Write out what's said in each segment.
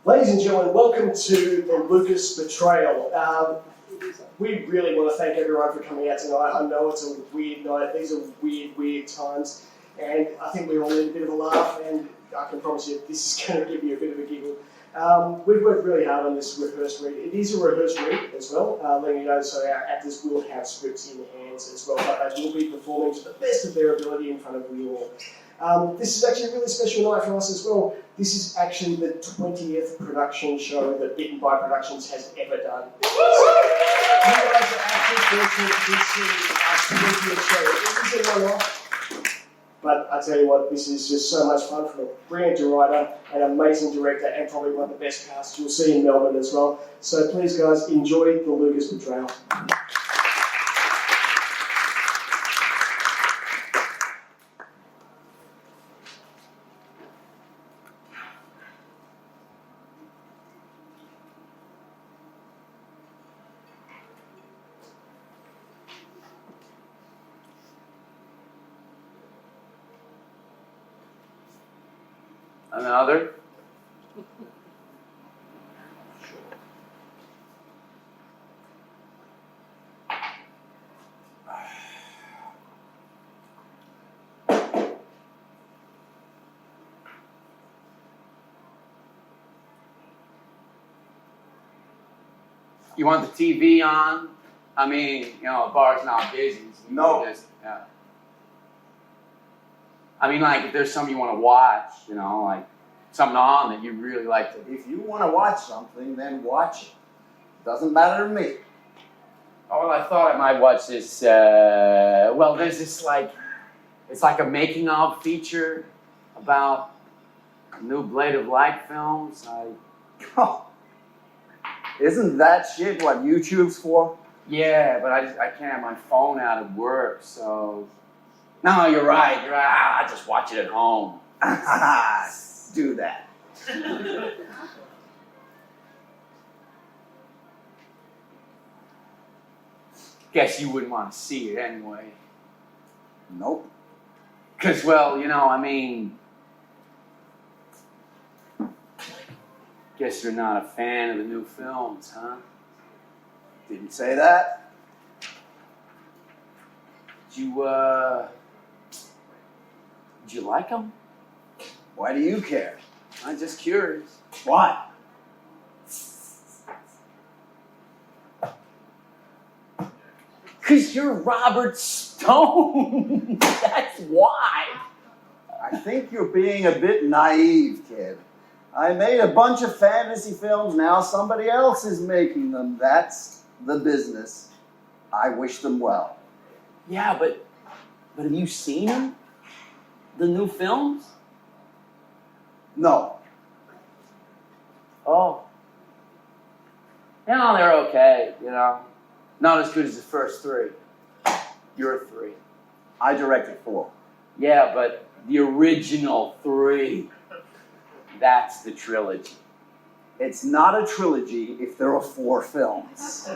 Ladies and gentlemen, welcome to the Lucas Betrayal. We really want to thank everyone for coming out tonight. I know it's a weird night. These are weird times. And I think we all need a bit of a laugh, and I can promise you this is going to give you a bit of a giggle. We've worked really hard on this rehearsed read. It is a rehearsed read as well, letting you know, so our actors will have scripts in hands as well, but they will be performing to the best of their ability in front of you all. This is actually a really special night for us as well. This is actually the 20th production show that Bitten by Productions has ever done. You guys are actually fortunate to see our 20th show. It is a one-off, but I tell you what, this is just so much fun from a brilliant writer, an amazing director, and probably one of the best casts you'll see in Melbourne as well. So please, guys, enjoy the Lucas Betrayal. Another? You want the TV on? I mean, you know, the bar's not busy. So No. Yeah. I mean, like, if there's something you want to watch, you know, like something on that you really like to. If you want to watch something, then watch it. Doesn't matter to me. Oh, well, I thought I might watch this. Well, there's this it's like a making of feature about new Blade of Light films. Oh, isn't that shit what YouTube's for? Yeah, but I can't have my phone out at work, so. No, you're right. I just watch it at home. Do that. Guess you wouldn't want to see it anyway. Nope. Because, well, you know, I mean, guess you're not a fan of the new films, huh? Didn't say that. Did you like them? Why do you care? I'm just curious. Why? Because you're Robert Stone. That's why. I think you're being a bit naive, kid. I made a bunch of fantasy films, now somebody else is making them. That's the business. I wish them well. Yeah, but have you seen them? The new films? No. Oh. You know, they're okay, you know. Not as good as the first three. You're three. I directed 4. Yeah, but the original 3. That's the trilogy. It's not a trilogy if there are 4 films.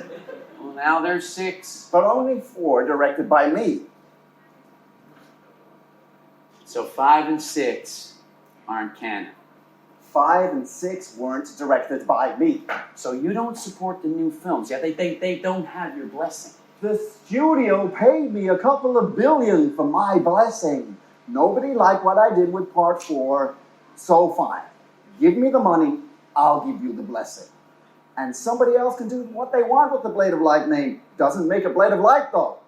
Well, now there's 6. But only 4 directed by me. So 5 and 6 aren't canon. 5 and 6 weren't directed by me. So you don't support the new films. Yeah, they don't have your blessing. The studio paid me a couple of billion for my blessing. Nobody liked what I did with part 4, so fine. Give me the money, I'll give you the blessing. And somebody else can do what they want with the Blade of Light name. Doesn't make a Blade of Light, though.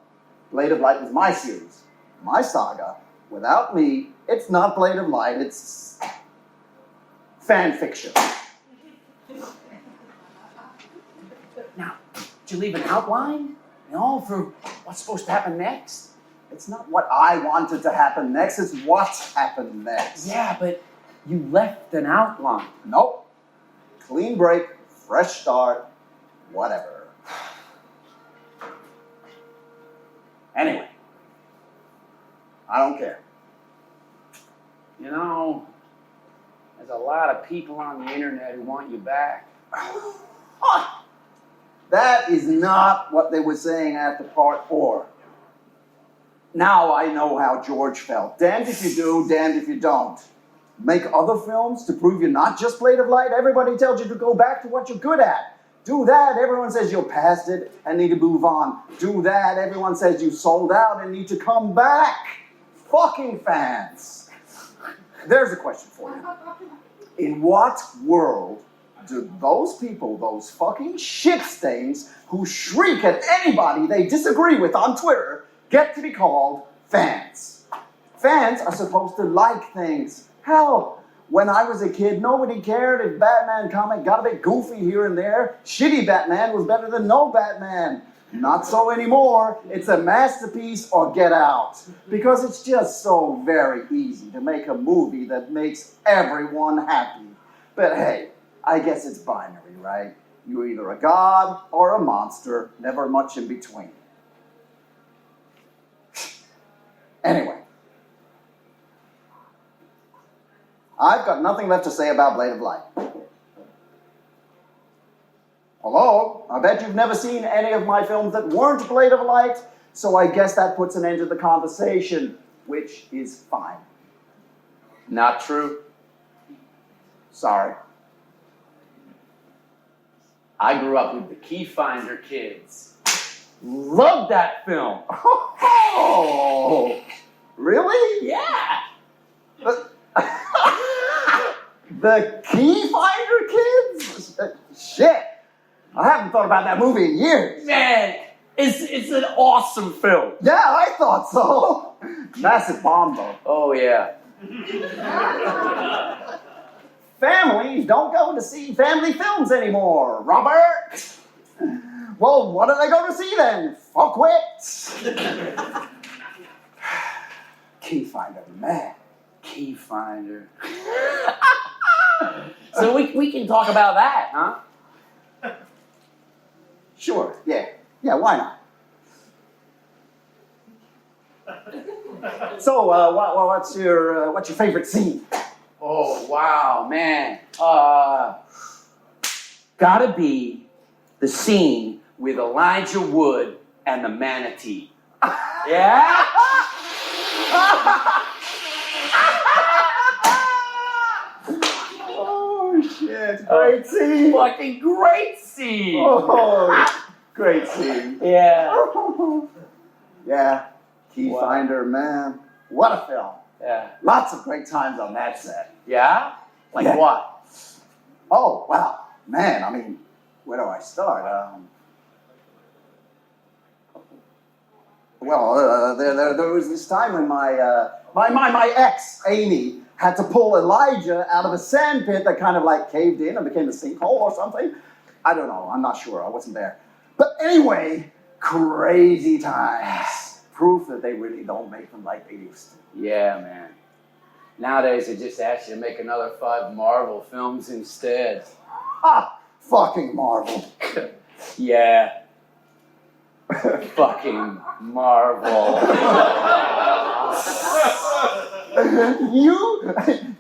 Blade of Light was my series, my saga. Without me, it's not Blade of Light, it's fan fiction. Now, did you leave an outline? You know, for what's supposed to happen next? It's not what I wanted to happen next, it's what's happened next. Yeah, but you left an outline. Nope. Clean break, fresh start, whatever. Anyway, I don't care. You know, there's a lot of people on the internet who want you back. That is not what they were saying after part 4. Now I know how George felt. Damned if you do, damned if you don't. Make other films to prove you're not just Blade of Light? Everybody tells you to go back to what you're good at. Do that, everyone says you're past it and need to move on. Do that, everyone says you sold out and need to come back. Fucking fans. There's a question for you. In what world do those people, those fucking shit stains who shriek at anybody they disagree with on Twitter, get to be called fans? Fans are supposed to like things. Hell, when I was a kid, nobody cared if Batman comic got a bit goofy here and there. Shitty Batman was better than no Batman. Not so anymore. It's a masterpiece or get out. Because it's just so very easy to make a movie that makes everyone happy. But hey, I guess it's binary, right? You're either a god or a monster, never much in between. Anyway. I've got nothing left to say about Blade of Light. Hello? I bet you've never seen any of my films that weren't Blade of Light, so I guess that puts an end to the conversation, which is fine. Not true. Sorry. I grew up with the Key Finder kids. Loved that film. Oh, really? Yeah. The Key Finder kids? Shit. I haven't thought about that movie in years. Man, it's an awesome film. Yeah, I thought so. Massive bomb, though. Oh, yeah. Families don't go to see family films anymore, Robert. Well, what are they going to see then? Fuckwits. Key Finder, man. Key Finder. So we can talk about that, huh? Sure, yeah. Yeah, why not? So, what's your favorite scene? Oh, wow, man. Gotta be the scene with Elijah Wood and the manatee. Yeah? Oh, shit. Great scene. Fucking great scene. Oh, great scene. Yeah. Yeah. Key Wow. Finder, man. What a film. Yeah. Lots of great times on that set. Yeah? Like Yeah. what? Oh, wow. Man, I mean, where do I start? There was this time when my ex, Amy, had to pull Elijah out of a sand pit that kind of like caved in and became a sinkhole or something. I don't know. I'm not sure. I wasn't there. But anyway, crazy times. Proof that they really don't make them like they used to. Yeah, man. Nowadays, they just ask you to make another 5 Marvel films instead. Ah, fucking Marvel. Yeah. Fucking Marvel.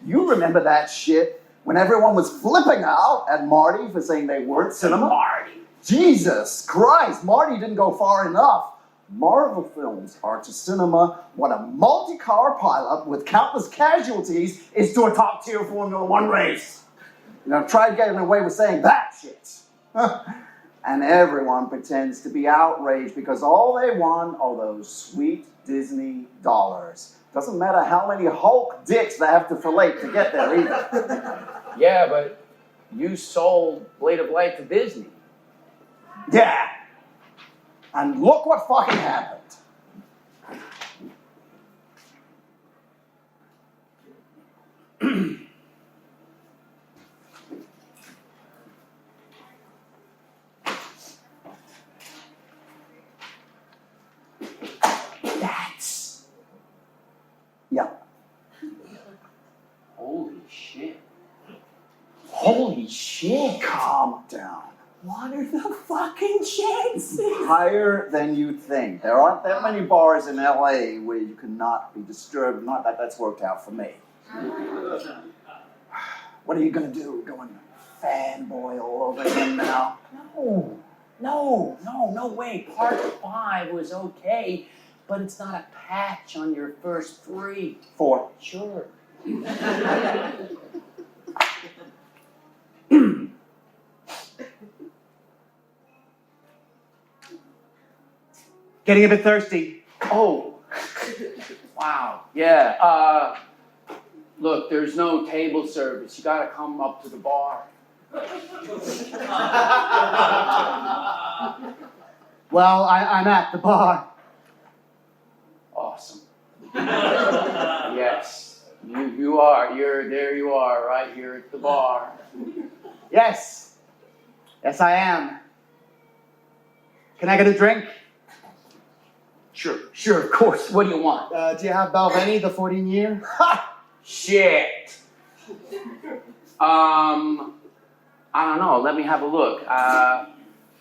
You remember that shit when everyone was flipping out at Marty for saying they weren't cinema? Marty. Jesus Christ, Marty didn't go far enough. Marvel films are to cinema what a multi-car pileup with countless casualties is to a top-tier Formula One race. You know, try getting away with saying that shit. And everyone pretends to be outraged because all they want are those sweet Disney dollars. Doesn't matter how many Hulk dicks they have to fillet to get there either. Yeah, but you sold Blade of Light to Disney. Yeah. And look what fucking happened. That's... Yeah. Holy shit. Holy shit. Calm down. What are the fucking chances? Higher than you think. There aren't that many bars in LA where you cannot be disturbed. Not that that's worked out for me. What are you gonna do? Going fanboy all over him now? No way. Part 5 was okay, but it's not a patch on your first 3. 4. Sure. Getting a bit thirsty. Oh, wow, yeah. Look, there's no table service. You gotta come up to the bar. Well, I'm at the bar. Awesome. Yes, you are. There you are, right here at the bar. Yes. Yes, I am. Can I get a drink? Sure, of course. What do you want? Do you have Balvenie, the 14-year? Ha! Shit. I don't know. Let me have a look.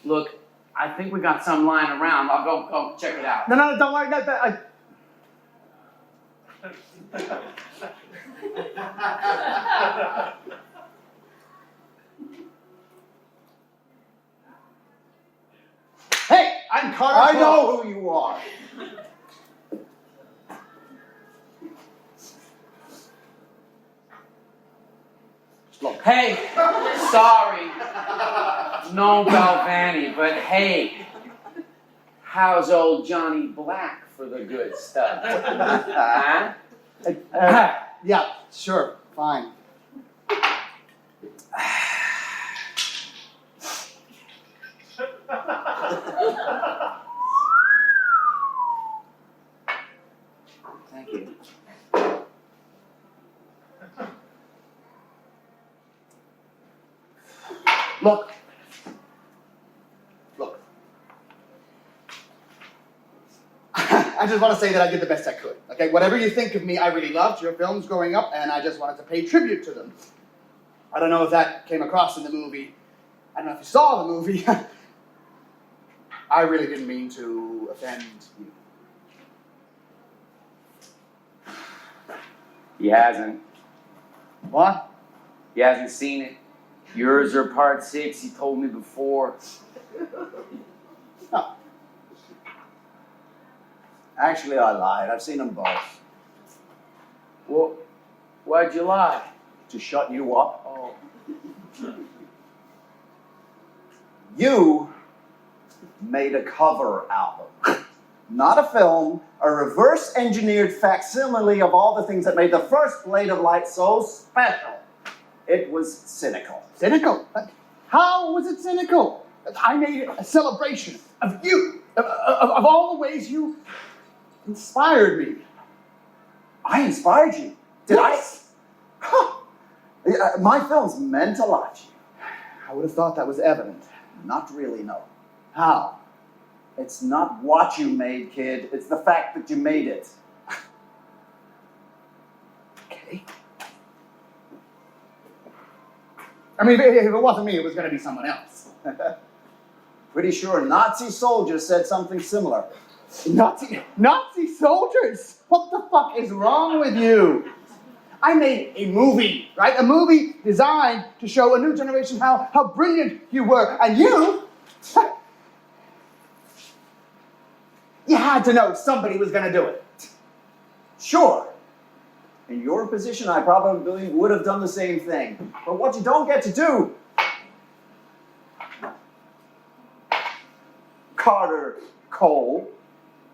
Look, I think we got some lying around. I'll go check it out. No, don't worry. Hey, I'm Carter. I know who you are. Look, hey, sorry, no Balvenie, but hey, how's old Johnny Black for the good stuff? Huh? Yeah, sure, fine. Thank you. Look. I just want to say that I did the best I could. Okay, whatever you think of me, I really loved your films growing up, and I just wanted to pay tribute to them. I don't know if that came across in the movie. I don't know if you saw the movie. I really didn't mean to offend you. He hasn't. What? He hasn't seen it. Yours are part 6. He told me before. No. Actually, I lied. I've seen them both. Well, why'd you lie? To shut you up. Oh. You made a cover album. Not a film, a reverse-engineered facsimile of all the things that made the first Blade of Light so special. It was cynical. Cynical? How was it cynical? I made a celebration of you, of all the ways you inspired me. I inspired you. Did Yes. I? Huh. Yeah, my films meant a lot to you. I would have thought that was evident. Not really, no. How? It's not what you made, kid. It's the fact that you made it. Okay. I mean, if it wasn't me, it was going to be someone else. Pretty sure Nazi soldiers said something similar. Nazi soldiers? What the fuck is wrong with you? I made a movie, right? A movie designed to show a new generation how brilliant you were. And you had to know somebody was going to do it. Sure. In your position, I probably would have done the same thing. But what you don't get to do, Carter Cole,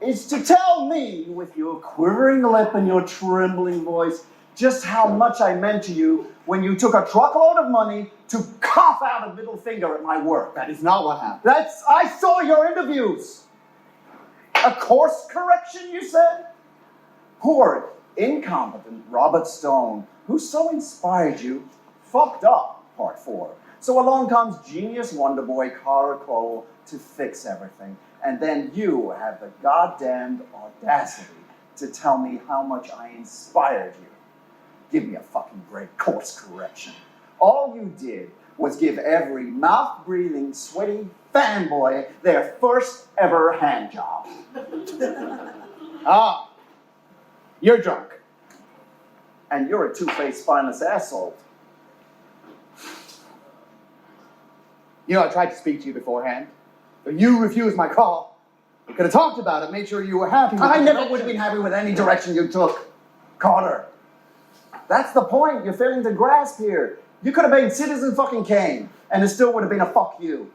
is to tell me with your quivering lip and your trembling voice just how much I meant to you when you took a truckload of money to cough out a middle finger at my work. That is not what happened. I saw your interviews. A course correction, you said? Poor, incompetent Robert Stone, who so inspired you, fucked up part 4. So along comes genius wonder boy Carter Cole to fix everything. And then you have the goddamned audacity to tell me how much I inspired you. Give me a fucking great course correction. All you did was give every mouth-breathing, sweaty fanboy their first ever hand job. Ah, you're drunk. And you're a two-faced, spineless asshole. You know, I tried to speak to you beforehand, but you refused my call. We could have talked about it, made sure you were happy with I the never direction. would have been happy with any direction you took. Carter, That's the point you're failing to grasp here. You could have made Citizen fucking Caine, and it still would have been a fuck you.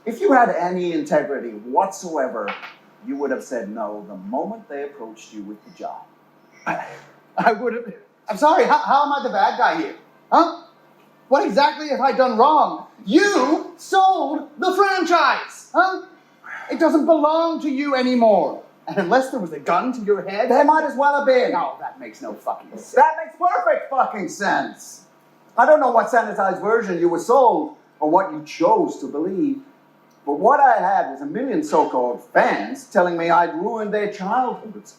If you had any integrity whatsoever, you would have said no the moment they approached you with the job. I would have. I'm sorry, how am I the bad guy here? Huh? What exactly have I done wrong? You sold the franchise! Huh? It doesn't belong to you anymore. And unless there was a gun to your head... There might as well have been. No, that makes no fucking sense. That makes perfect fucking sense. I don't know what sanitized version you were sold or what you chose to believe, but what I had was a million so-called fans telling me I'd ruined their childhoods.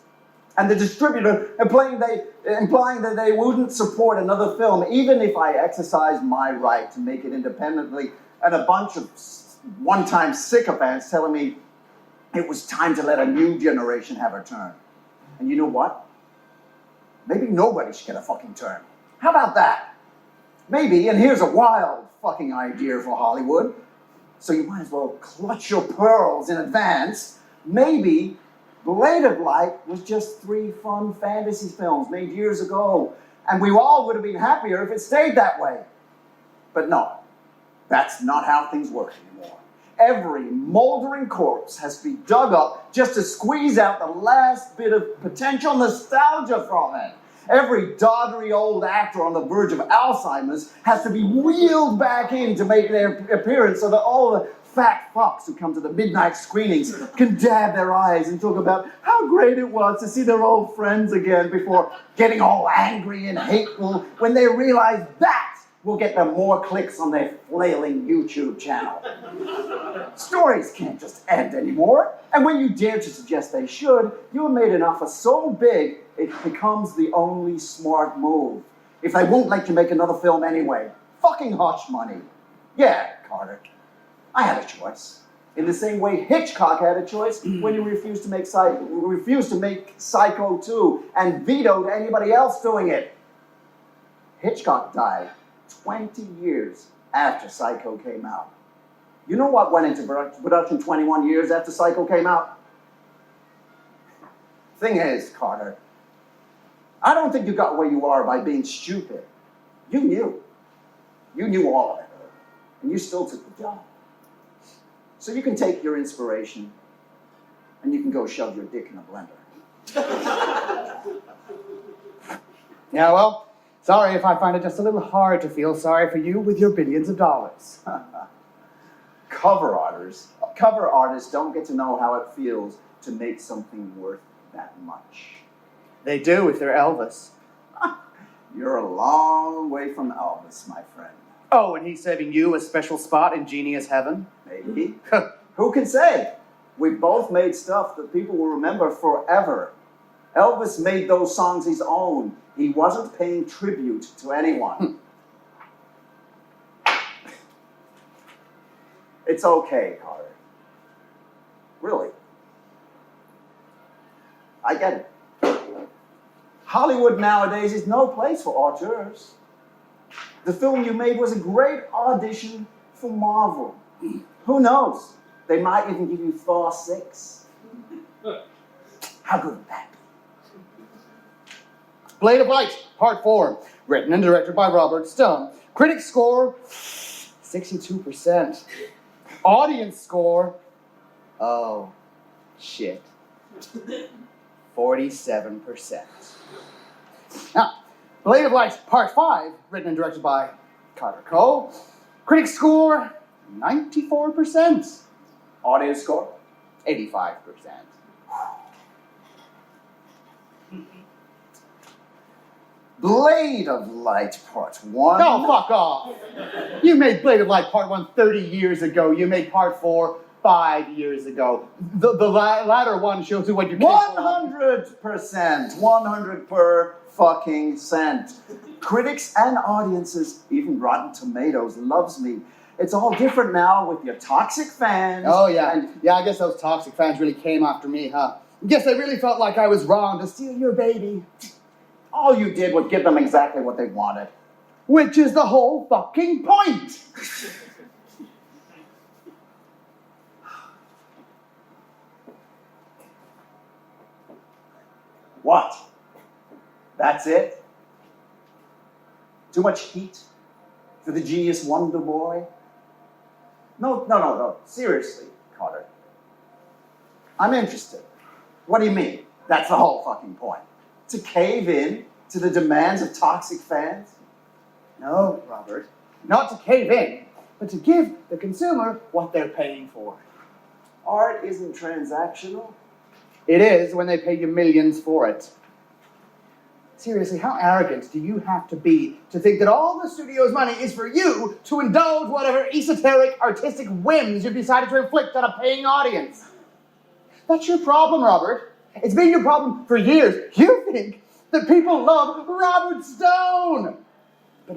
And the distributor implying that they wouldn't support another film even if I exercised my right to make it independently, and a bunch of one-time sycophants telling me it was time to let a new generation have a turn. And you know what? Maybe nobody should get a fucking turn. How about that? Maybe, and here's a wild fucking idea for Hollywood, so you might as well clutch your pearls in advance. Maybe Blade of Light was just 3 fun fantasy films made years ago, and we all would have been happier if it stayed that way. But no, that's not how things work anymore. Every moldering corpse has to be dug up just to squeeze out the last bit of potential nostalgia from it. Every doddery old actor on the verge of Alzheimer's has to be wheeled back in to make their appearance so that all the fat fucks who come to the midnight screenings can dab their eyes and talk about how great it was to see their old friends again before getting all angry and hateful when they realize that will get them more clicks on their flailing YouTube channel. Stories can't just end anymore, and when you dare to suggest they should, you have made an offer so big it becomes the only smart move. If they won't let you make another film anyway, fucking hush money. Yeah, Carter, I had a choice. In the same way Hitchcock had a choice when he refused to make Psycho 2 and vetoed anybody else doing it. Hitchcock died 20 years after Psycho came out. You know what went into production 21 years after Psycho came out? Thing is, Carter, I don't think you got where you are by being stupid. You knew. You knew all of it. And you still took the job. So you can take your inspiration and you can go shove your dick in a blender. Yeah, well, sorry if I find it just a little hard to feel sorry for you with your billions of dollars. Cover artists don't get to know how it feels to make something worth that much. They do if they're Elvis. You're a long way from Elvis, my friend. Oh, and he's saving you a special spot in Genius Heaven? Maybe. Who can say? We both made stuff that people will remember forever. Elvis made those songs his own. He wasn't paying tribute to anyone. It's okay, Carter. Really. I get it. Hollywood nowadays is no place for auteurs. The film you made was a great audition for Marvel. Who knows? They might even give you Thor 6. How good would that be? Blade of Light, Part 4, written and directed by Robert Stone. Critics score, 62%. Audience score, oh, shit, 47%. Now, Blade of Light, Part 5, written and directed by Carter Cole. Critics score, 94%. Audience score? 85%. Blade of Light Part 1. No, fuck off. You made Blade of Light Part 1 30 years ago. You made Part 4 5 years ago. The latter one shows you what you're capable of. 100%. 100 per fucking cent. Critics and audiences, even Rotten Tomatoes, loves me. It's all different now with your toxic fans. Oh, yeah. Yeah, I guess those toxic fans really came after me, huh? Guess they really felt like I was wrong to steal your baby. All you did was give them exactly what they wanted. Which is the whole fucking point. What? That's it? Too much heat for the genius wonder boy? No. Seriously, Carter. I'm interested. What do you mean? That's the whole fucking point. To cave in to the demands of toxic fans? No, Robert. Not to cave in, but to give the consumer what they're paying for. Art isn't transactional. It is when they pay you millions for it. Seriously, how arrogant do you have to be to think that all the studio's money is for you to indulge whatever esoteric artistic whims you've decided to inflict on a paying audience? That's your problem, Robert. It's been your problem for years. You think that people love Robert Stone. But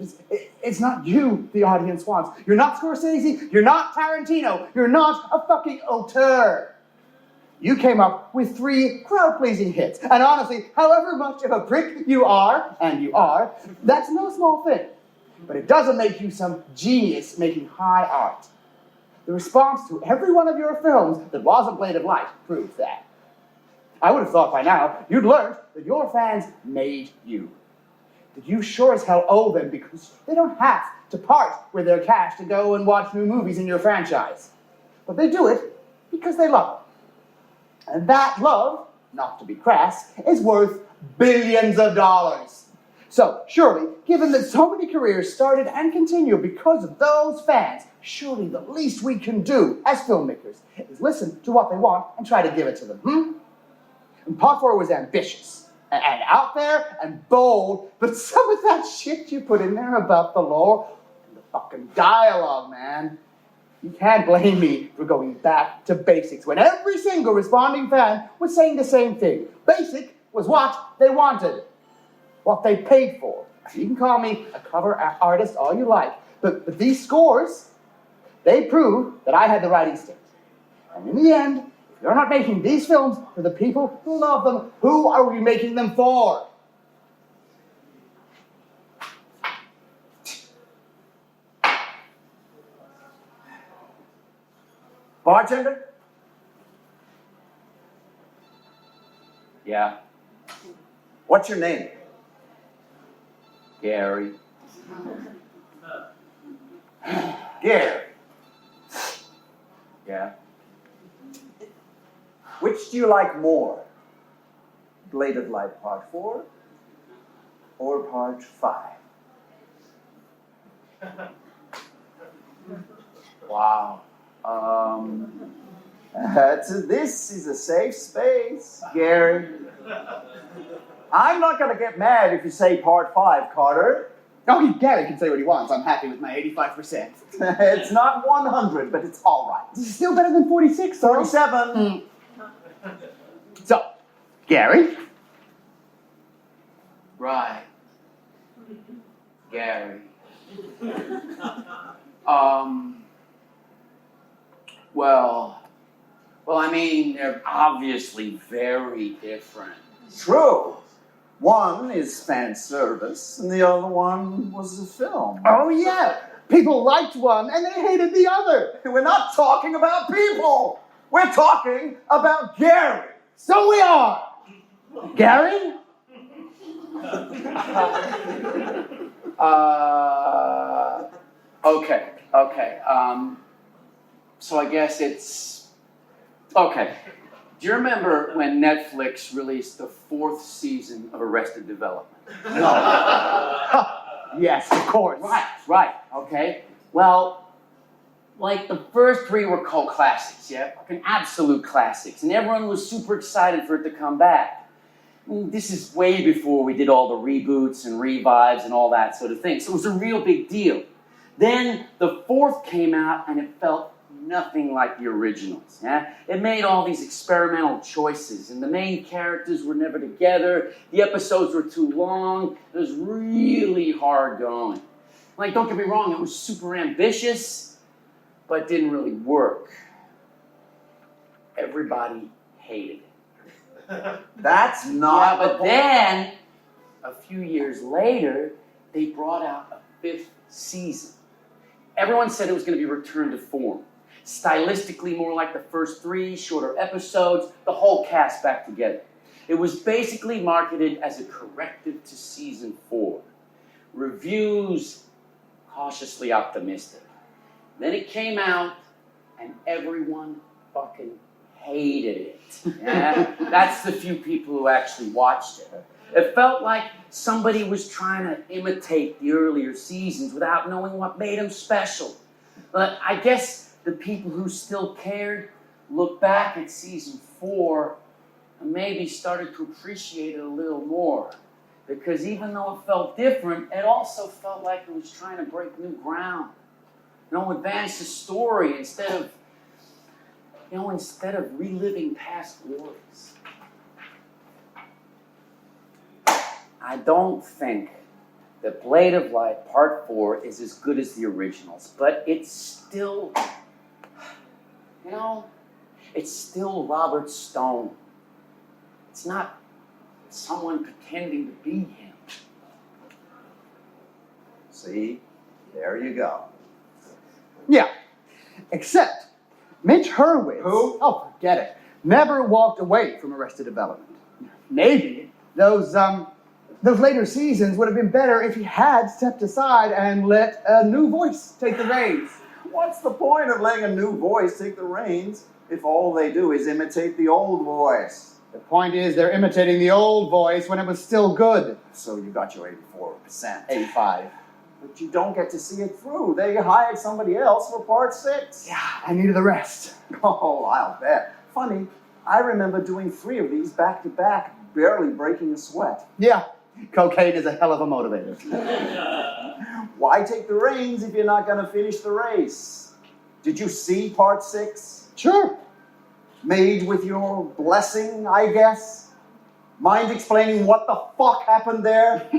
it's not you the audience wants. You're not Scorsese. You're not Tarantino. You're not a fucking auteur. You came up with 3 crowd-pleasing hits. And honestly, however much of a prick you are, and you are, that's no small thing. But it doesn't make you some genius making high art. The response to every one of your films that was a Blade of Light proves that. I would have thought by now you'd learned that your fans made you. That you sure as hell owe them because they don't have to part with their cash to go and watch new movies in your franchise. But they do it because they love it. And that love, not to be crass, is worth billions of dollars. So, surely, given that so many careers started and continue because of those fans, surely the least we can do as filmmakers is listen to what they want and try to give it to them, And Part 4 was ambitious, and out there, and bold, but some of that shit you put in there about the lore, and the fucking dialogue, man. You can't blame me for going back to basics when every single responding fan was saying the same thing. Basic was what they wanted, what they paid for. You can call me a cover artist all you like, but these scores, they prove that I had the right instinct. And in the end, if you're not making these films for the people who love them, who are we making them for? Bartender? Yeah, What's your name? Gary. Gary. Yeah. Which do you like more? Blade of Light Part 4 or Part 5? Wow. This is a safe space, Gary. I'm not going to get mad if you say Part 5, Carter. Oh, Gary can say what he wants. I'm happy with my 85%. It's not 100, but it's all right. This is still better than 46, though. 47. So, Gary? Right. Gary. Well, I mean, they're obviously very different. True. One is fan service, and the other one was a film. Oh, yeah. People liked one, and they hated the other. We're not talking about people. We're talking about Gary. So we are. Gary? Okay. So I guess it's... Okay. Do you remember when Netflix released the 4th season of Arrested Development? No. Yes, of course. Right. Okay. Well, like the first 3 were cult classics, yeah? Fucking absolute classics. And everyone was super excited for it to come back. This is way before we did all the reboots and revives and all that sort of thing. So it was a real big deal. Then the 4th came out and it felt nothing like the originals. Yeah? It made all these experimental choices and the main characters were never together. The episodes were too long. It was really hard going. Like, don't get me wrong, it was super ambitious, but didn't really work. Everybody hated it. That's not. Yeah, but then, a few years later, they brought out a 5th season. Everyone said it was going to be returned to form. Stylistically more like the first 3, shorter episodes, the whole cast back together. It was basically marketed as a corrective to season 4. Reviews, cautiously optimistic. Then it came out, and everyone fucking hated it. Yeah? That's the few people who actually watched it. It felt like somebody was trying to imitate the earlier seasons without knowing what made them special. But I guess the people who still cared looked back at season 4 and maybe started to appreciate it a little more. Because even though it felt different, it also felt like it was trying to break new ground. Advance the story instead of reliving past glories. I don't think that Blade of Light Part 4 is as good as the originals, but it's still, it's still Robert Stone. It's not someone pretending to be him. See? There you go. Yeah, except Mitch Hurwitz. Who? Oh, forget it. Never walked away from Arrested Development. Maybe those later seasons would have been better if he had stepped aside and let a new voice take the reins. What's the point of letting a new voice take the reins if all they do is imitate the old voice? The point is they're imitating the old voice when it was still good. So you got your 84%. 85. But you don't get to see it through. They hired somebody else for part 6. Yeah, I needed the rest. Oh, I'll bet. Funny, I remember doing 3 of these back to back, barely breaking a sweat. Yeah, cocaine is a hell of a motivator. Why take the reins if you're not going to finish the race? Did you see part 6? Sure. Made with your blessing, I guess? Mind explaining what the fuck happened there?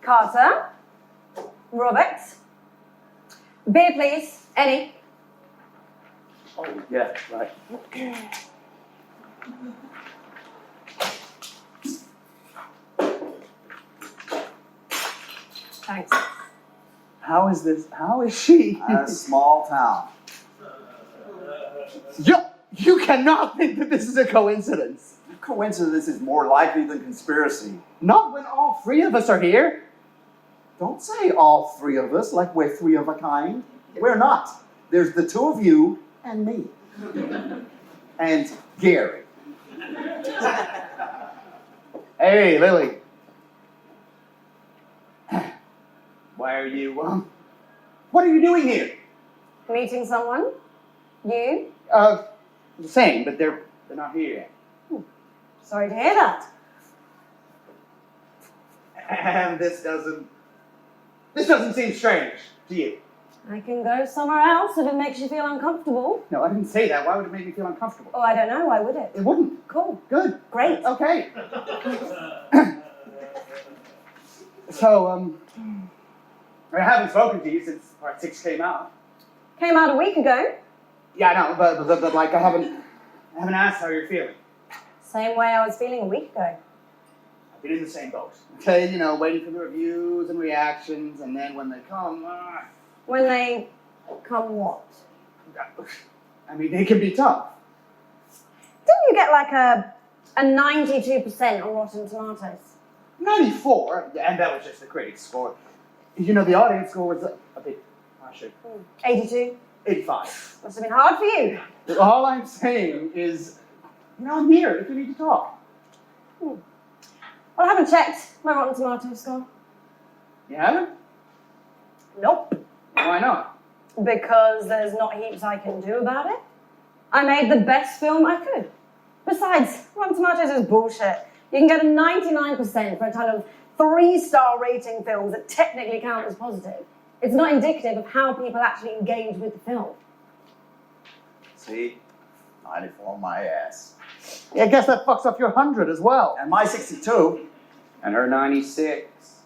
Carter, Robert, beer please, any. Oh, yeah, right. Thanks. How is this? How is she? A small town. You cannot think that this is a coincidence. Coincidence is more likely than conspiracy. Not when all 3 of us are here. Don't say all 3 of us like we're 3 of a kind. We're not. There's the 2 of you and me. And Gary. Hey, Lily. Why are you, what are you doing here? Meeting someone? You? The same, but they're not here yet. Sorry to hear that. And this doesn't seem strange to you. I can go somewhere else if it makes you feel uncomfortable. No, I didn't say that. Why would it make me feel uncomfortable? Oh, I don't know. Why would it? It wouldn't. Cool. Good. Great. Okay. So, I haven't spoken to you since part 6 came out. Came out a week ago. Yeah, I know, but like I haven't asked how you're feeling. Same way I was feeling a week ago. I've been in the same boat. Okay, waiting for the reviews and reactions, and then when they come, When they come what? I mean, they can be tough. Didn't you get like a 92% on Rotten Tomatoes? 94, and that was just the critics' score. The audience score was a bit harsher. 82? 85. Must have been hard for you. All I'm saying is, I'm here if you need to talk. Well, I haven't checked my Rotten Tomatoes score. You haven't? Nope. Why not? Because there's not heaps I can do about it. I made the best film I could. Besides, Rotten Tomatoes is bullshit. You can get a 99% for a ton of 3-star rating films that technically count as positive. It's not indicative of how people actually engage with the film. See? 94 on my ass. Yeah, I guess that fucks up your 100 as well. And my 62. And her 96.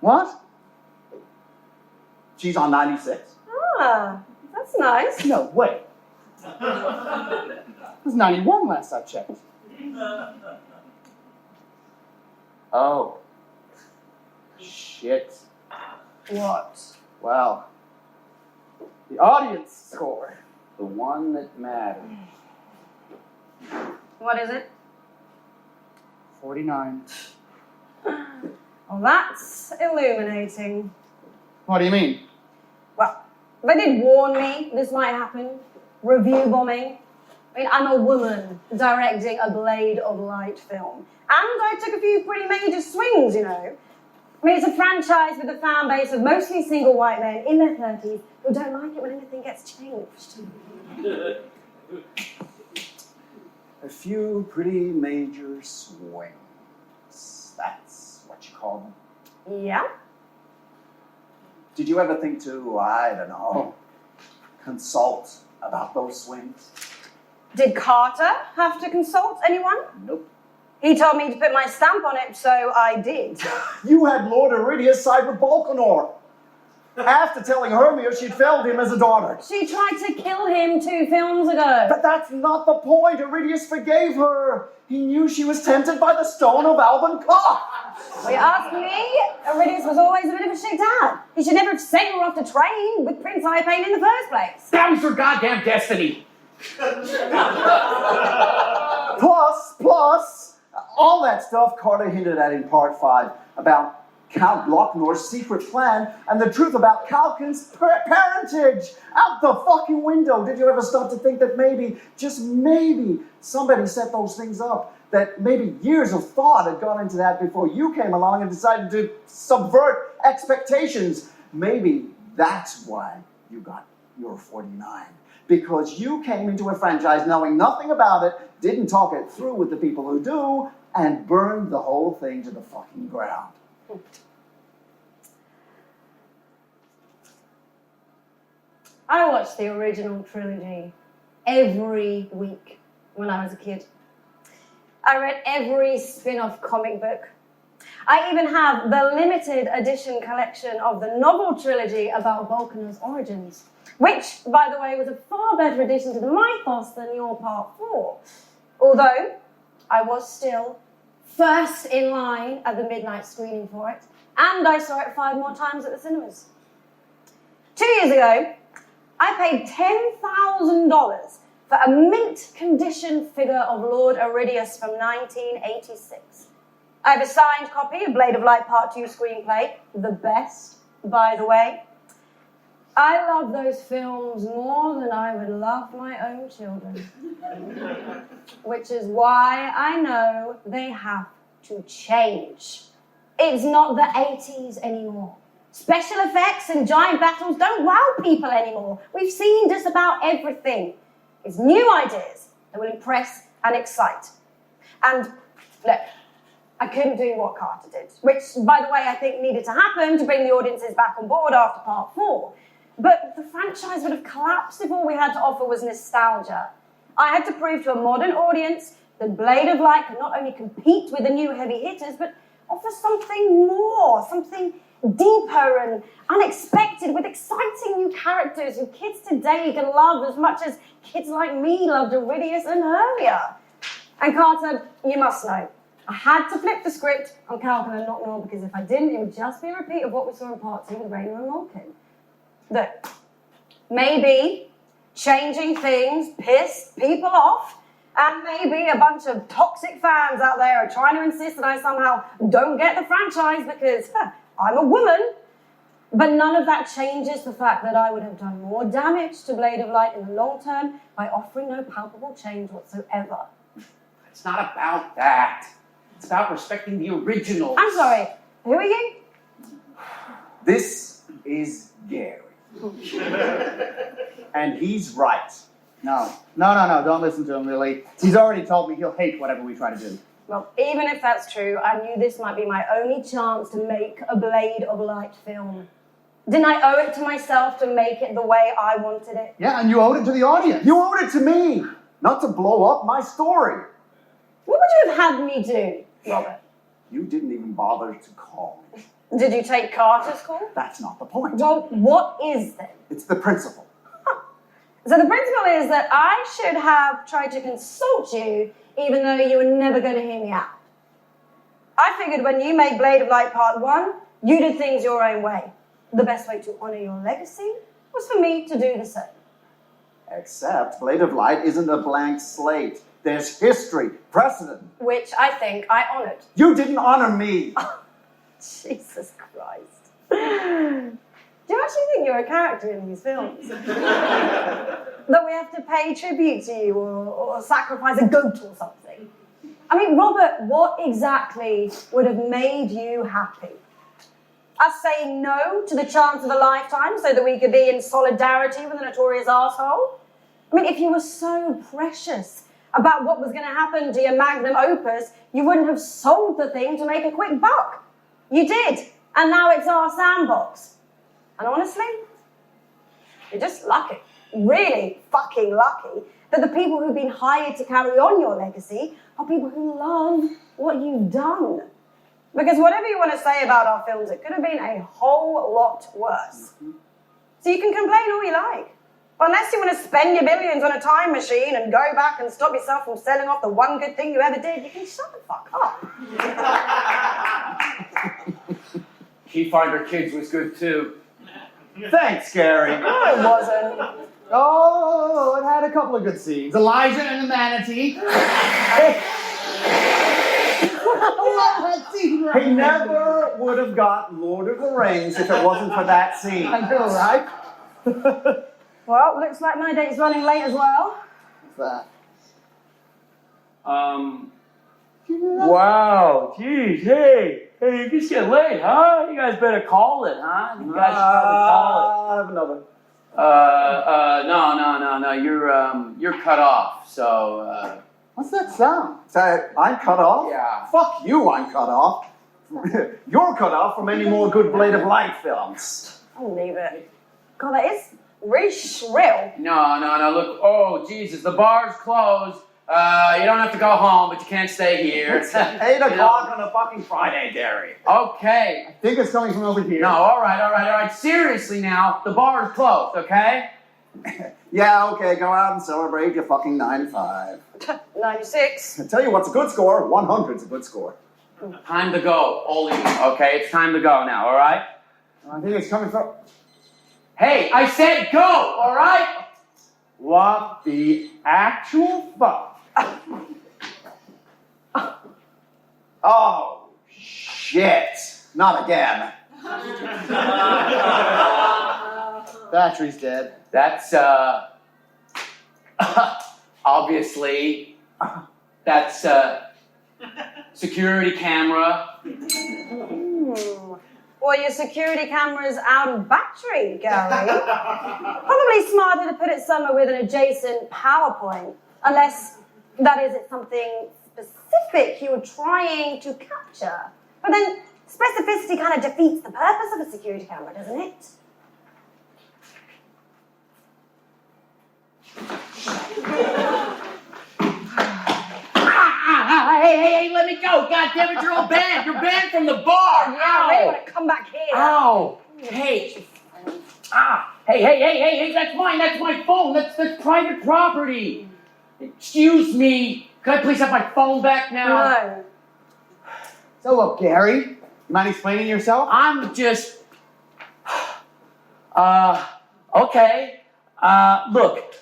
What? She's on 96. Ah, that's nice. No way. It was 91 last I checked. Oh. Shit. What? Well, the audience score. The one that matters. What is it? 49. Well, that's illuminating. What do you mean? Well, they did warn me this might happen. Review bombing. I mean, I'm a woman directing a Blade of Light film. And I took a few pretty major swings, you know. I mean, it's a franchise with a fan base of mostly single white men in their 30s who don't like it when anything gets changed. A few pretty major swings. That's what you call them. Yeah? Did you ever think to, I don't know, consult about those swings? Did Carter have to consult anyone? Nope. He told me to put my stamp on it, so I did. You had Lord Iridius side with Balkanor. After telling Hermia she'd failed him as a daughter. She tried to kill him 2 films ago. But that's not the point. Iridius forgave her. He knew she was tempted by the stone of Alban Cock. Well, you ask me, Iridius was always a bit of a shit dad. He should never have sent her off to train with Prince Paine in the first place. That was her goddamn destiny. Plus, all that stuff Carter hinted at in part 5 about Count Lochnor's secret plan and the truth about Calkin's parentage. Out the fucking window. Did you ever start to think that maybe, just maybe, somebody set those things up? That maybe years of thought had gone into that before you came along and decided to subvert expectations. Maybe that's why you got your 49. Because you came into a franchise knowing nothing about it, didn't talk it through with the people who do, and burned the whole thing to the fucking ground. I watched the original trilogy every week when I was a kid. I read every spin-off comic book. I even have the limited edition collection of the novel trilogy about Vulcaner's origins, which, by the way, was a far better addition to the mythos than your part 4. Although, I was still first in line at the midnight screening for it, and I saw it 5 more times at the cinemas. 2 years ago, I paid $10,000 for a mint condition figure of Lord Iridius from 1986. I have a signed copy of Blade of Light Part 2 screenplay, the best, by the way. I love those films more than I would love my own children. Which is why I know they have to change. It's not the 80s anymore. Special effects and giant battles don't wow people anymore. We've seen just about everything. It's new ideas that will impress and excite. And look, I couldn't do what Carter did, which, by the way, I think needed to happen to bring the audiences back on board after part 4. But the franchise would have collapsed if all we had to offer was nostalgia. I had to prove to a modern audience that Blade of Light could not only compete with the new heavy hitters, but offer something more, something deeper and unexpected, with exciting new characters who kids today can love as much as kids like me loved Iridius and Hermia. And Carter, you must know, I had to flip the script on Calkin and Lochner, because if I didn't, it would just be a repeat of what we saw in part 2 with Rainer and Larkin. Look, maybe changing things pissed people off, and maybe a bunch of toxic fans out there are trying to insist that I somehow don't get the franchise because I'm a woman. But none of that changes the fact that I would have done more damage to Blade of Light in the long term by offering no palpable change whatsoever. It's not about that. It's about respecting the original. I'm sorry, who are you? This is Gary. And he's right. No, don't listen to him, Lily. He's already told me he'll hate whatever we try to do. Well, even if that's true, I knew this might be my only chance to make a Blade of Light film. Didn't I owe it to myself to make it the way I wanted it? Yeah, and you owed it to the audience. You owed it to me, not to blow up my story. What would you have had me do, Robert? You didn't even bother to call me. Did you take Carter's call? That's not the point. Well, what is then? It's the principle. So the principle is that I should have tried to consult you even though you were never going to hear me out. I figured when you made Blade of Light Part 1, you did things your own way. The best way to honour your legacy was for me to do the same. Except Blade of Light isn't a blank slate. There's history, precedent. Which I think I honoured. You didn't honor me. Jesus Christ. Do you actually think you're a character in these films? That we have to pay tribute to you or sacrifice a goat or something? I mean, Robert, what exactly would have made you happy? Us saying no to the chance of a lifetime so that we could be in solidarity with a notorious arsehole? I mean, if you were so precious about what was going to happen to your magnum opus, you wouldn't have sold the thing to make a quick buck. You did, and now it's our sandbox. And honestly, you're just lucky, really fucking lucky, that the people who've been hired to carry on your legacy are people who love what you've done. Because whatever you want to say about our films, it could have been a whole lot worse. So you can complain all you like. But unless you want to spend your billions on a time machine and go back and stop yourself from selling off the one good thing you ever did, you can shut the fuck up. She Finder Kids was good too. Thanks, Gary. No, it wasn't. Oh, it had a couple of good scenes. Elijah and the manatee. I love that scene, right? He never would have got Lord of the Rings if it wasn't for that scene. I know, right? Well, looks like my date's running late as well. What's that? Wow, geez, hey, it just get late, huh? You guys better call it, huh? You guys should probably call I have another. it. No, you're cut off, so, What's that sound? I'm cut off? yeah. Fuck you, I'm cut off. You're cut off from any more good Blade of Light films. I'll leave it. God, that is really shrill. No, look, oh, Jesus, the bar's closed. You don't have to go home, but you can't stay here. It's 8 o'clock on a fucking Friday, Gary. Okay. I think it's coming from over here. No, all right. Seriously now, the bar is closed, okay? Yeah, okay, go out and celebrate your fucking 95. 96. I tell you what's a good score, 100's a good score. Time to go, all of you, okay? It's time to go now, all right? I think it's coming from... Hey, I said go, all right? What the actual fuck? Oh, shit. Not again. Battery's dead. That's, obviously, that's, security camera. Well, your security camera's out of battery, Gary. Probably smarter to put it somewhere with an adjacent power point. Unless, that is, it's something specific you're trying to capture. But then, specificity kind of defeats the purpose of a security camera, doesn't it? Hey, let me go. God damn it, you're all banned. You're banned from the bar. Yeah, I really want to come back here. Ow. Hey. Hey, that's mine. That's my phone. That's private property. Excuse me. Could I please have my phone back now? No. So look, Gary, you mind explaining yourself? I'm just... okay. Look.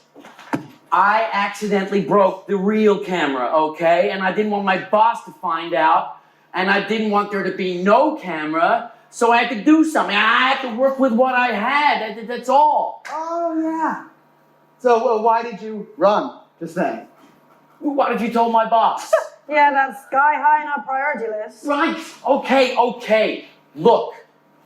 I accidentally broke the real camera, okay? And I didn't want my boss to find out. And I didn't want there to be no camera. So I had to do something. I had to work with what I had. That's all. Oh, yeah. So why did you run just then? What have you told my boss? Yeah, that's sky high on our priority list. Right. Okay. Look,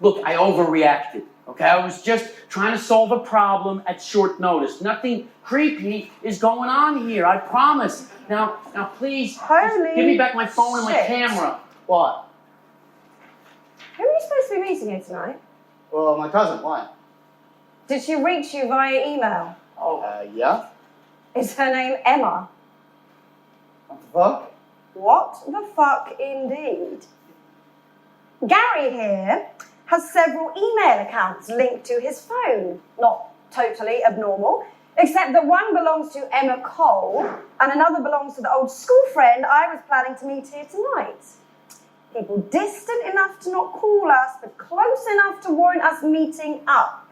I overreacted. Okay, I was just trying to solve a problem at short notice. Nothing creepy is going on here, I promise. Now please, Holy give me back my phone and my shit. camera. What? Who are you supposed to be meeting here tonight? Well, my cousin, why? Did she reach you via email? Yeah. Is her name Emma? What the fuck? What the fuck indeed? Gary here has several email accounts linked to his phone. Not totally abnormal, except that one belongs to Emma Cole and another belongs to the old school friend I was planning to meet here tonight. People distant enough to not call us, but close enough to warrant us meeting up.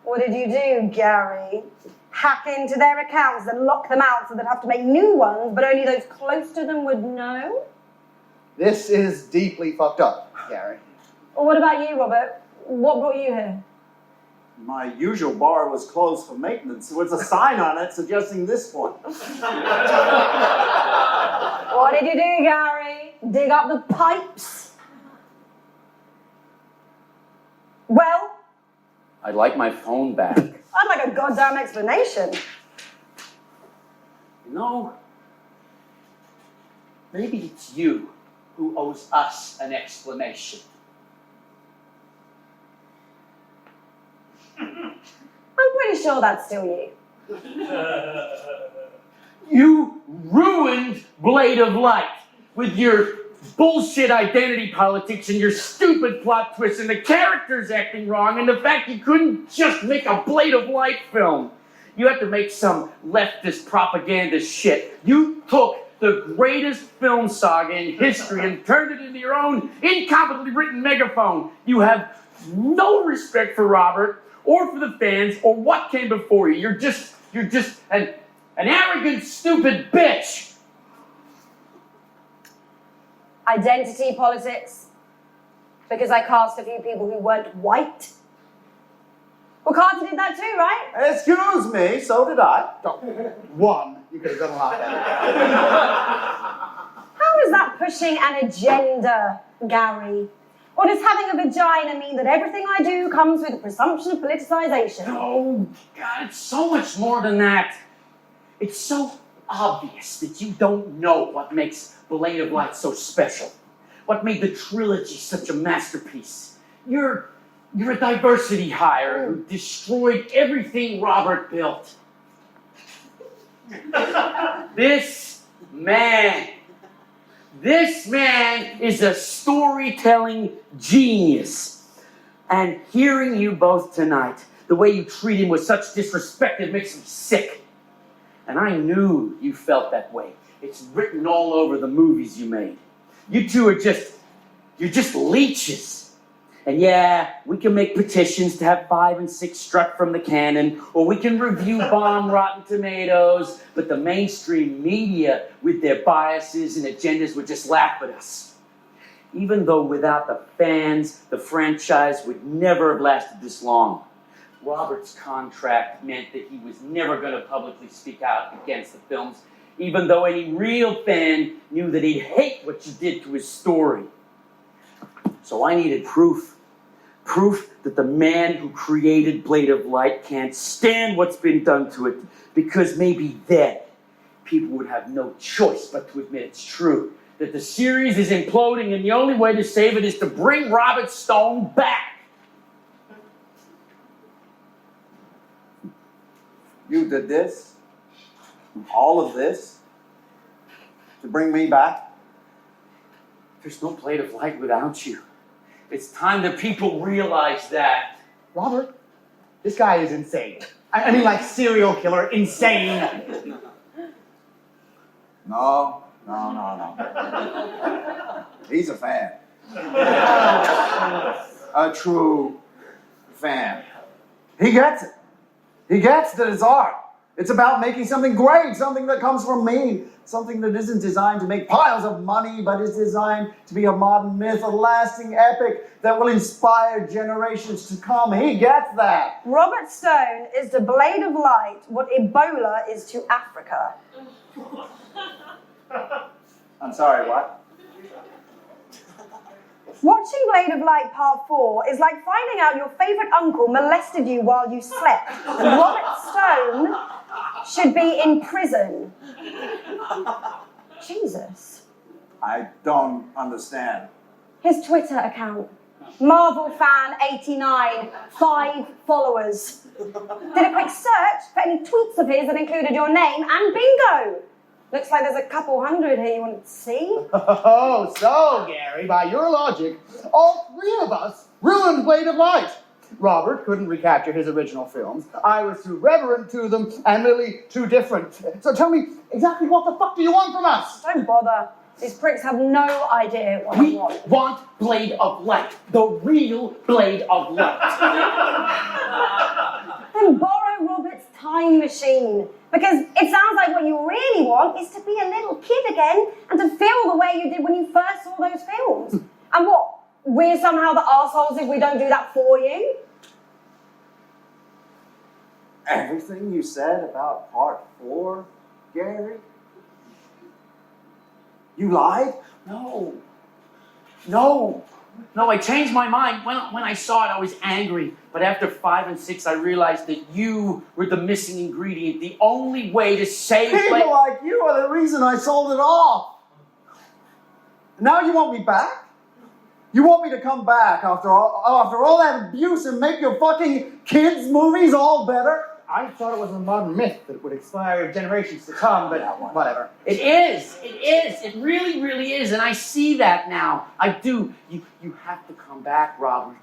What did you do, Gary? Hack into their accounts and lock them out so they'd have to make new ones, but only those close to them would know? This is deeply fucked up, Gary. Well, what about you, Robert? What brought you here? My usual bar was closed for maintenance. There was a sign on it suggesting this one. What did you do, Gary? Dig up the pipes? Well, I'd like my phone back. I'd like a goddamn explanation. You know, maybe it's you who owes us an explanation. I'm pretty sure that's still you. You ruined Blade of Light with your bullshit identity politics and your stupid plot twists and the characters acting wrong and the fact you couldn't just make a Blade of Light film. You had to make some leftist propaganda shit. You took the greatest film saga in history and turned it into your own incompetently written megaphone. You have no respect for Robert or for the fans or what came before you. You're just an arrogant, stupid bitch. Identity politics. Because I cast a few people who weren't white. Well, Carter did that too, right? Excuse me, so did I. One, you could have done a lot better. How is that pushing an agenda, Gary? Or does having a vagina mean that everything I do comes with a presumption of politicization? Oh, God, it's so much more than that. It's so obvious that you don't know what makes Blade of Light so special. What made the trilogy such a masterpiece. You're a diversity hire who destroyed everything Robert built. This man is a storytelling genius. And hearing you both tonight, the way you treat him with such disrespect, it makes me sick. And I knew you felt that way. It's written all over the movies you made. You two are you're just leeches. And yeah, we can make petitions to have 5 and 6 struck from the canon, or we can review bomb Rotten Tomatoes, but the mainstream media, with their biases and agendas, would just laugh at us. Even though without the fans, the franchise would never have lasted this long. Robert's contract meant that he was never going to publicly speak out against the films, even though any real fan knew that he'd hate what you did to his story. So I needed proof. Proof that the man who created Blade of Light can't stand what's been done to it, because maybe then people would have no choice but to admit it's true. That the series is imploding and the only way to save it is to bring Robert Stone back. You did this? All of this? To bring me back? There's no Blade of Light without you. It's time that people realize that. Robert, this guy is insane. I mean, like serial killer, insane. No. He's a fan. A true fan. He gets it. He gets that it's art. It's about making something great, something that comes from me, something that isn't designed to make piles of money, but is designed to be a modern myth, a lasting epic that will inspire generations to come. He gets that. Robert Stone is the Blade of Light what Ebola is to Africa. I'm sorry, what? Watching Blade of Light Part 4 is like finding out your favourite uncle molested you while you slept. Robert Stone should be in prison. Jesus. I don't understand. His Twitter account. Marvel fan 89, 5 followers. Did a quick search for any tweets of his that included your name and bingo. Looks like there's a couple hundred here you want to see. Oh, so, Gary, by your logic, all 3 of us ruined Blade of Light. Robert couldn't recapture his original films. I was too reverent to them and Lily too different. So tell me, exactly what the fuck do you want from us? Don't bother. These pricks have no idea what We I want. want Blade of Light. The real Blade of Light. Then borrow Robert's time machine. Because it sounds like what you really want is to be a little kid again and to feel the way you did when you first saw those films. And what? We're somehow the arseholes if we don't do that for you? Everything you said about part 4, Gary? You lied? No, I changed my mind. When I saw it, I was angry. But after 5 and 6, I realized that you were the missing ingredient, the only way to save... People like you are the reason I sold it off. Now you want me back? You want me to come back after all that abuse and make your fucking kids' movies all better? I thought it was a modern myth that would inspire generations to come, but whatever. It is. It really, really is. And I see that now. I do. You have to come back, Robert.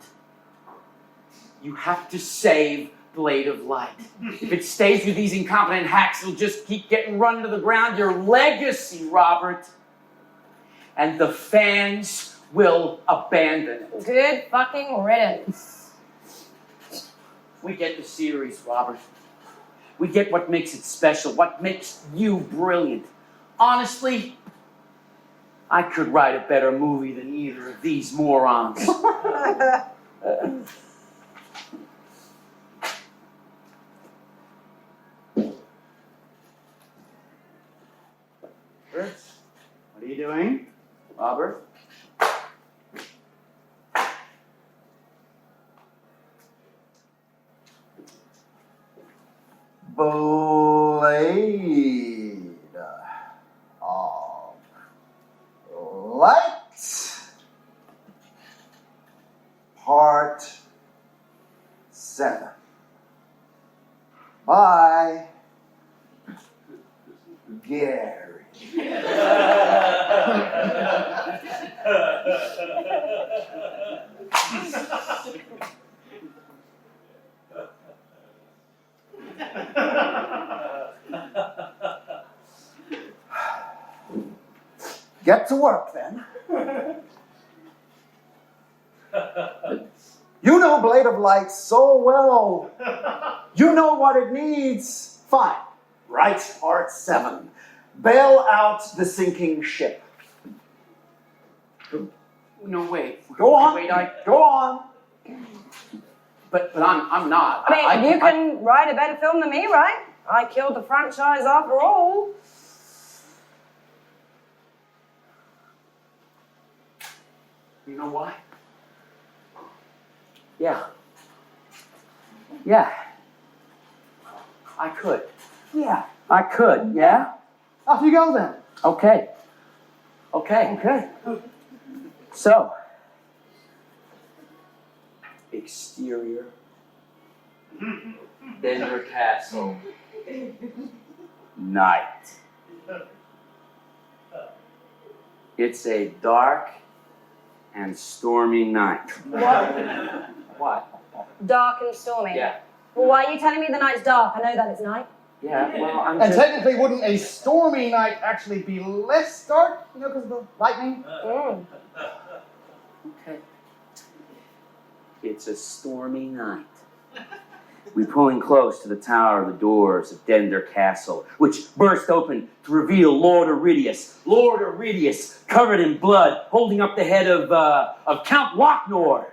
You have to save Blade of Light. If it stays with these incompetent hacks, it'll just keep getting run to the ground. Your legacy, Robert. And the fans will abandon it. Good fucking riddance. We get the series, Robert. We get what makes it special, what makes you brilliant. Honestly, I could write a better movie than either of these morons. What are you doing? Robert? Blade of Light, Part 7. By Gary. Get to work then. You know Blade of Light so well. You know what it needs. Fine. Write Part 7. Bail out the sinking ship. No, wait. Go on. Wait, Go on. But I'm not. I mean, you can write a better film than me, right? I killed the franchise after all. You know why? Yeah. I could. Yeah. I could, yeah? Off you go then. Okay. So, exterior, Denver Castle, night. It's a dark and stormy night. What? Dark and stormy. Yeah. Well, why are you telling me the night's dark? I know that it's night. Yeah, well, I'm And just... technically, wouldn't a stormy night actually be less dark? You know, because of the lightning? Okay. It's a stormy night. We're pulling close to the tower of the doors of Dender Castle, which burst open to reveal Lord Iridius. Lord Iridius, covered in blood, holding up the head of Count Locknord.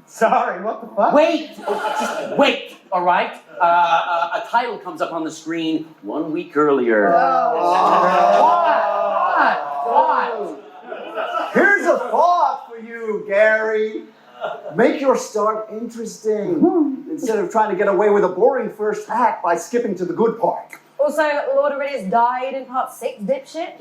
Sorry, what the fuck? Wait! Just wait, all right? A title comes up on the screen 1 week earlier. What? Here's a thought for you, Gary. Make your start interesting instead of trying to get away with a boring first act by skipping to the good part. Also, Lord Iridius died in part 6, dipshit.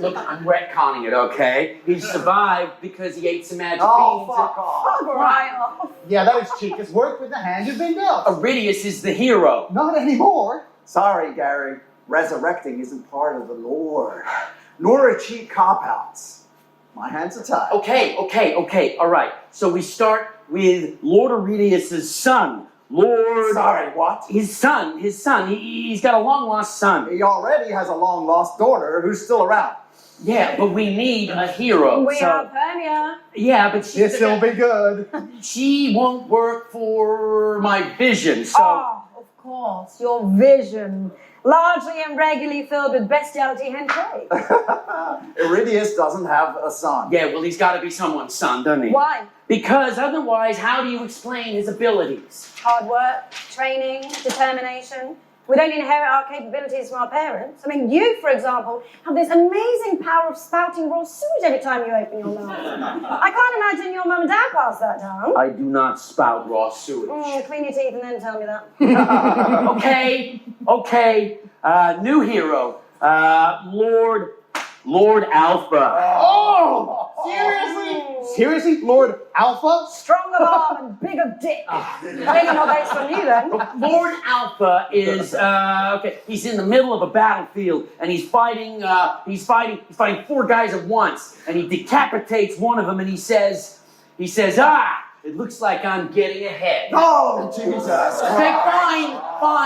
Look, I'm retconning it, okay? He survived because he ate some magic Oh, beans. fuck off. Fuck right off. Yeah, that is cheap. Just work with the hand you've been dealt. Iridius is the hero. Not anymore. Sorry, Gary. Resurrecting isn't part of the lore. Nor are cheap cop-outs. My hands are tied. Okay, all right. So we start with Lord Iridius' son. Sorry, what? His son. He's got a long-lost son. He already has a long-lost daughter who's still around. Yeah, but we need a hero. We have Hermia. Yeah, but This'll be good. she won't work for my vision, so... Oh, of course, your vision, largely and regularly filled with bestiality hentai. Iridius doesn't have a son. Yeah, well, he's got to be someone's son, doesn't he? Why? Because otherwise, how do you explain his abilities? Hard work, training, determination. We don't inherit our capabilities from our parents. I mean, you, for example, have this amazing power of spouting raw sewage every time you open your mouth. I can't imagine your mum and dad passed that down. I do not spout raw sewage. Clean your teeth and then tell me that. Okay. New hero. Lord Alpha. Oh! Seriously? Lord Alpha? Strong of arm and big of dick. Clearly not based on you then. Lord Alpha is he's in the middle of a battlefield and he's fighting 4 guys at once and he decapitates one of them and he says, it looks like I'm getting ahead. Oh, Jesus. Okay, fine.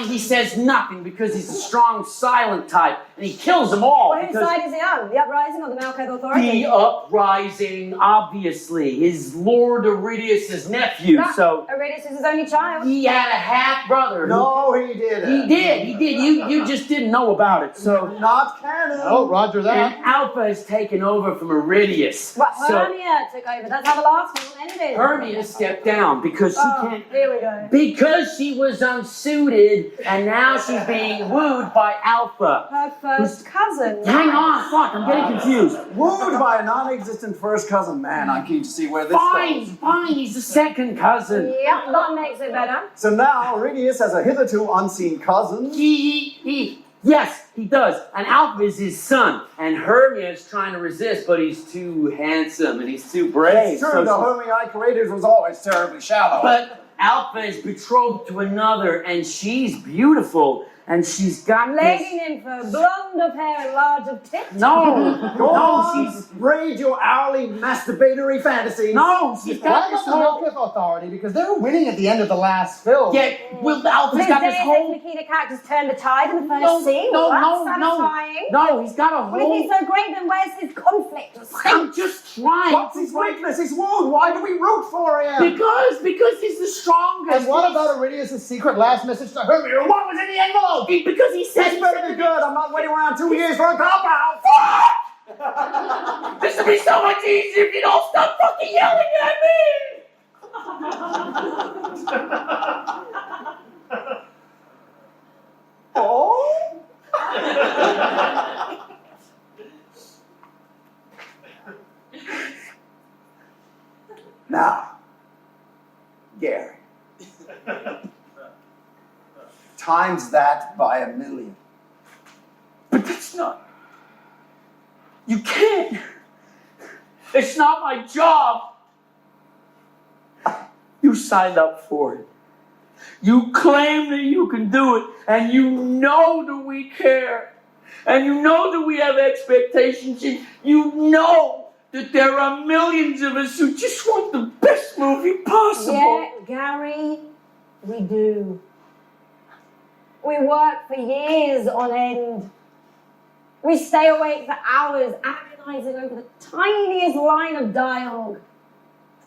He says nothing because he's a strong, silent type, and he kills them all. Well, whose side is he on? The Uprising or the Malkath Authority? The Uprising, obviously. His Lord Iridius' nephew, so... Iridius is his only child. He had a half-brother. No, he didn't. He did. You just didn't know about it, so... Not canon. Oh, roger that. And Alpha has taken over from Iridius. Well, So Hermia took over. That's how the last one ended. Hermia stepped down because she can't... Here we go. Because she was unsuited, and now she's being wooed by Alpha. Her first cousin. Hang on, fuck, I'm getting confused. Wooed by a non-existent first cousin. Man, I'm keen to see where this goes. Fine, he's the second cousin. Yep, that makes it better. So now Iridius has a hitherto unseen cousin. Yes, he does. And Alpha is his son. And Hermia is trying to resist, but he's too handsome and he's too brave. It's true, So the homie I created was always terribly shallow. But Alpha is betrothed to another, and she's beautiful, and she's got Legging him for blonde of hair and large of tits. Go on, raid your hourly masturbatory fantasies. She's Why got not this the whole... Malkath Authority? Because they were winning at the end of the last film. Yeah, well, Alpha's These got days, this whole... Nikita characters turn the tide in the first scene. That's satisfying. No, he's got a Well, if whole... he's so great, then where's his conflict? I'm just trying. What's his weakness? He's wound. Why do we root for him? Because he's the strongest. And what about Iridius' secret last message to Hermia? What was in the envelope? Because he said... This better be good. I'm not waiting around 2 years for a cop-out. This would be so much easier if you don't stop fucking yelling at me! Oh? Now, Gary. Times that by 1,000,000. But that's not... You can't. It's not my job. You signed up for it. You claim that you can do it, and you know that we care. And you know that we have expectations, and you know that there are millions of us who just want the best movie possible. Yeah, Gary, we do. We work for years on end. We stay awake for hours agonizing over the tiniest line of dialogue.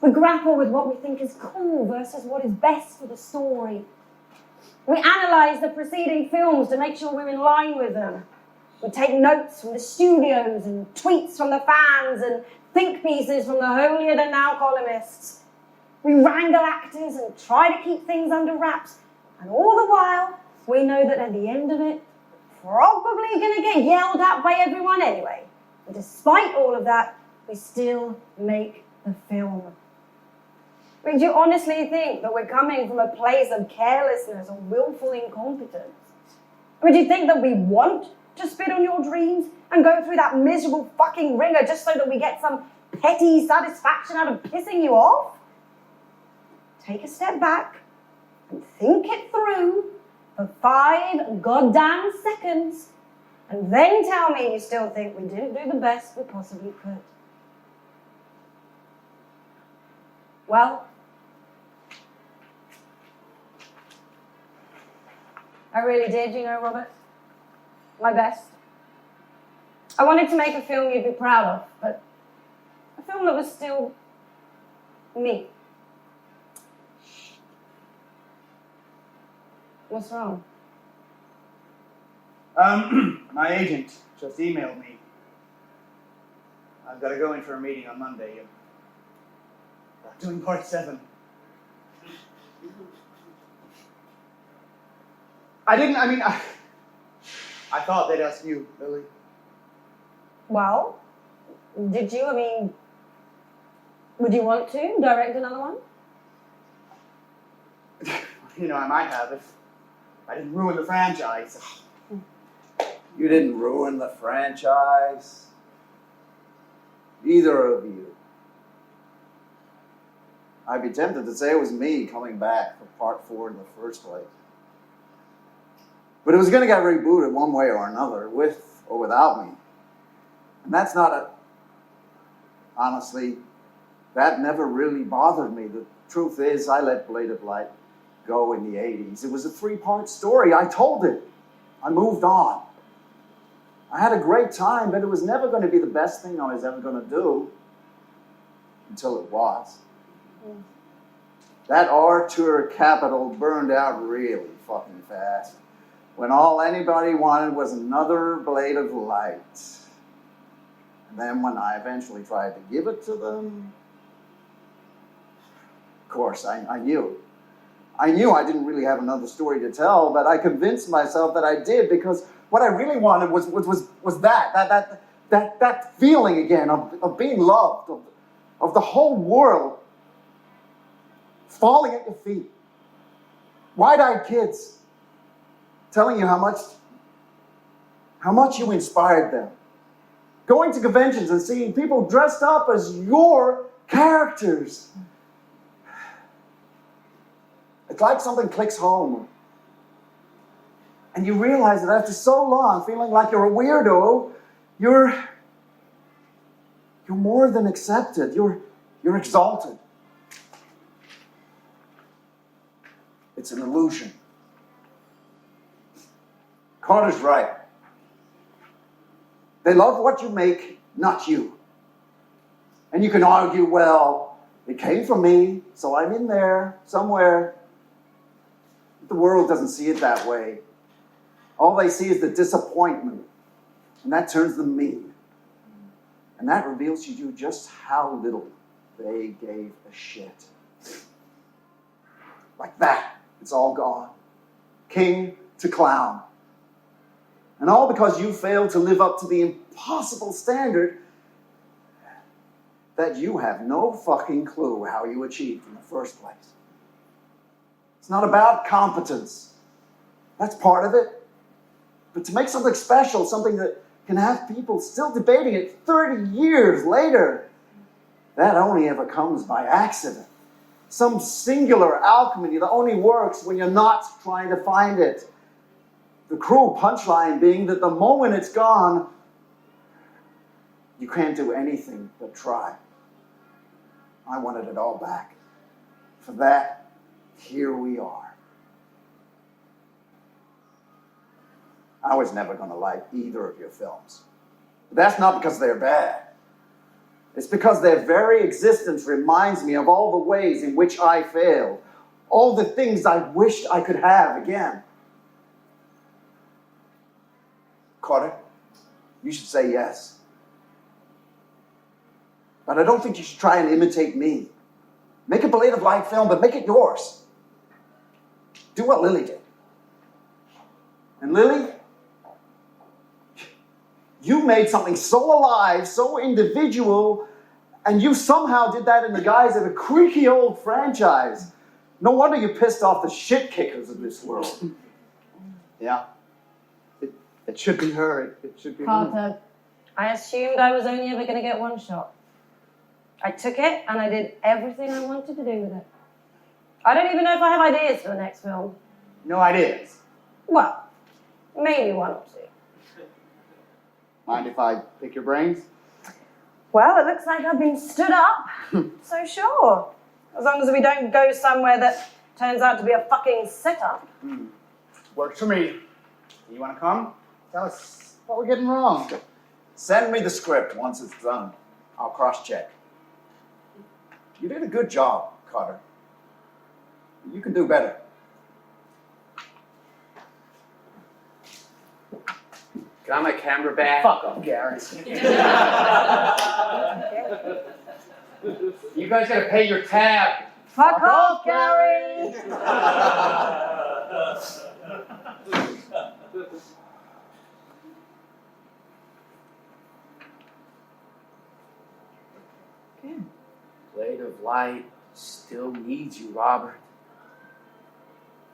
We grapple with what we think is cool versus what is best for the story. We analyze the preceding films to make sure we're in line with them. We take notes from the studios and tweets from the fans and think pieces from the holier-than-thou columnists. We wrangle actors and try to keep things under wraps. And all the while, we know that at the end of it, probably going to get yelled at by everyone anyway. And despite all of that, we still make the film. Would you honestly think that we're coming from a place of carelessness or willful incompetence? Would you think that we want to spit on your dreams and go through that miserable fucking ringer just so that we get some petty satisfaction out of pissing you off? Take a step back and think it through for 5 goddamn seconds, and then tell me you still think we didn't do the best we possibly could. Well, I really did, you know, Robert. My best. I wanted to make a film you'd be proud of, but a film that was still me. What's wrong? My agent just emailed me. I've got to go in for a meeting on Monday. Doing part 7. I thought they'd ask you, Lily. Well, did you? I mean, would you want to direct another one? I might have if I didn't ruin the franchise. You didn't ruin the franchise. Either of you. I'd be tempted to say it was me coming back for part 4 in the first place. But it was going to get rebooted one way or another, with or without me. And that's not a... Honestly, that never really bothered me. The truth is, I let Blade of Light go in the 80s. It was a 3-part story. I told it. I moved on. I had a great time, but it was never going to be the best thing I was ever going to do. Until it was. Mm. That Artur capital burned out really fucking fast. When all anybody wanted was another Blade of Light. And then when I eventually tried to give it to them, of course, I knew. I knew I didn't really have another story to tell, but I convinced myself that I did, because what I really wanted was that feeling again of being loved, of the whole world falling at your feet. Wide-eyed kids telling you how much you inspired them. Going to conventions and seeing people dressed up as your characters. It's like something clicks home. And you realize that after so long, feeling like you're a weirdo, you're more than accepted. You're exalted. It's an illusion. Carter's right. They love what you make, not you. And you can argue, well, it came from me, so I'm in there somewhere. But the world doesn't see it that way. All they see is the disappointment, and that turns them mean. And that reveals to you just how little they gave a shit. Like that, it's all gone. King to clown. And all because you failed to live up to the impossible standard that you have no fucking clue how you achieved in the first place. It's not about competence. That's part of it. But to make something special, something that can have people still debating it 30 years later, that only ever comes by accident. Some singular alchemy that only works when you're not trying to find it. The cruel punchline being that the moment it's gone, you can't do anything but try. I wanted it all back. For that, here we are. I was never going to like either of your films. But that's not because they're bad. It's because their very existence reminds me of all the ways in which I failed. All the things I wished I could have again. Carter, you should say yes. But I don't think you should try and imitate me. Make a Blade of Light film, but make it yours. Do what Lily did. And Lily, you made something so alive, so individual, and you somehow did that in the guise of a creaky old franchise. No wonder you pissed off the shit kickers of this world. Yeah. It should be her. It should be Carter, her. I assumed I was only ever going to get one shot. I took it and I did everything I wanted to do with it. I don't even know if I have ideas for the next film. No ideas. Well, maybe one or two. Mind if I pick your brains? Well, it looks like I've been stood up. So sure. As long as we don't go somewhere that turns out to be a fucking setup. Works for me. You want to come? Tell us what we're getting wrong. Send me the script once it's done. I'll cross-check. You did a good job, Carter. You can do better. Can I have my camera back? Fuck off, Gary. You guys gotta pay your tab. Fuck off, Gary! Blade of Light still needs you, Robert.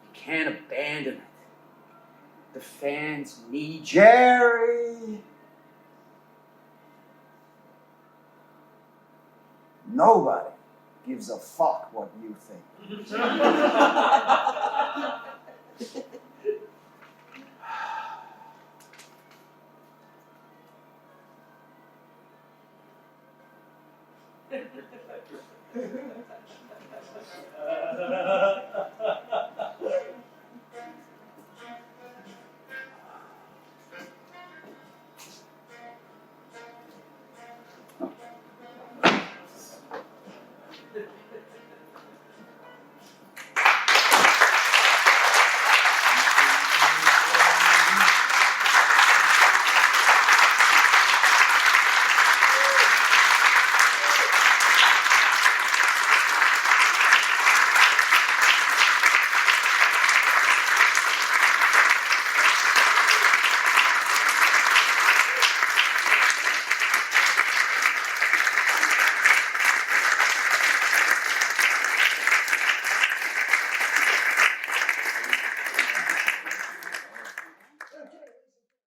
You can't abandon it. The fans need you. Jerry! Nobody gives a fuck what you think.